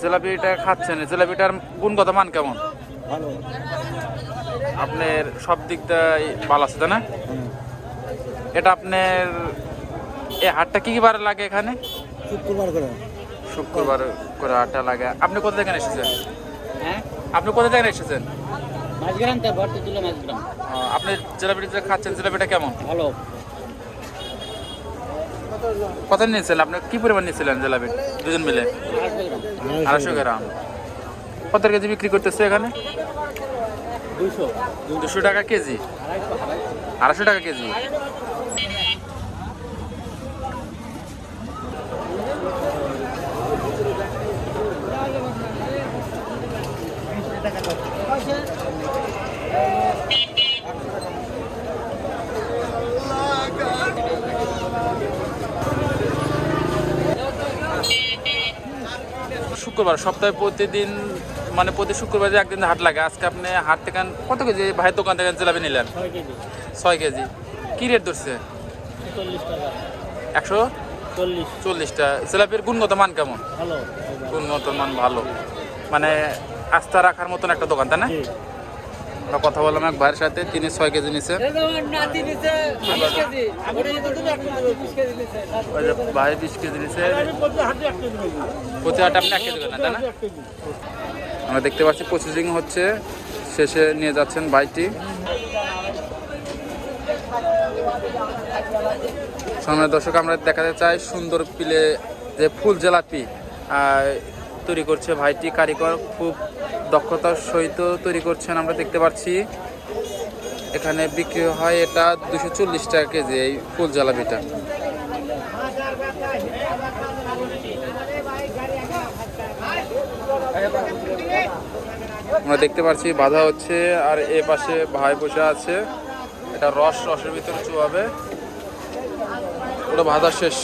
জিলাপিটা খাচ্ছেন, জিলাপিটার গুণগত মান কেমন? ভালো। আপনার সব দিক দিয়ে ভালো আছে তাই না? এটা আপনার এই হাটটা কি কি বারে লাগে এখানে? শুক্রবার করে। শুক্রবার করে হাটটা লাগে। আপনি কোথা থেকে এসেছেন? হ্যাঁ, আপনি কোথা থেকে এসেছেন? মাঝগ্রাম তো ভর্তি তুলে মাঝগ্রাম। আপনি জিলাপিটা যে খাচ্ছেন, জিলাপিটা কেমন? ভালো। কত নিয়েছিলেন? আপনি কি পরিমাণ নিয়েছিলেন জিলাপি দুজন মিলে? 250 গ্রাম। কত কেজি বিক্রি করতেছে এখানে? 200 টাকা কেজি। 250 টাকা কেজি। শুক্রবার সপ্তাহে প্রতিদিন, মানে প্রতি শুক্রবার একদিন হাট লাগে। আজকে আপনি হাট থেকে কত কেজি ভাইয়ের দোকান থেকে জিলাপি নিলেন? 6 কেজি। কি রেট ধরছে? 140টা। জিলাপির গুণগত মান কেমন? ভালো। গুণগত মান ভালো, মানে আস্থা রাখার মতন একটা দোকান তাই না? আমরা কথা বললাম এক ভাইয়ের সাথে, তিনি 6 কেজি নিচ্ছে। ভাই 20 কেজি নিচ্ছে। প্রতি হাটে আপনি 1 কেজি দেবেন না তাই না? আমরা দেখতে পাচ্ছি প্রসেসিং হচ্ছে, শেষে নিয়ে যাচ্ছেন ভাইটি। সামনের দর্শক আমরা দেখাতে চাই সুন্দর পিলে যে ফুল জিলাপি তৈরি করছে ভাইটি, কারিগর খুব দক্ষতার সহিত তৈরি করছেন। আমরা দেখতে পাচ্ছি এখানে বিক্রি হয় এটা 240 টাকা কেজি এই ফুল জিলাপিটা। আমরা দেখতে পাচ্ছি বাধা হচ্ছে, আর এ পাশে ভাই বসে আছে। এটা রসের ভিতরে চুয়াবে, ওটা ভাজা শেষ।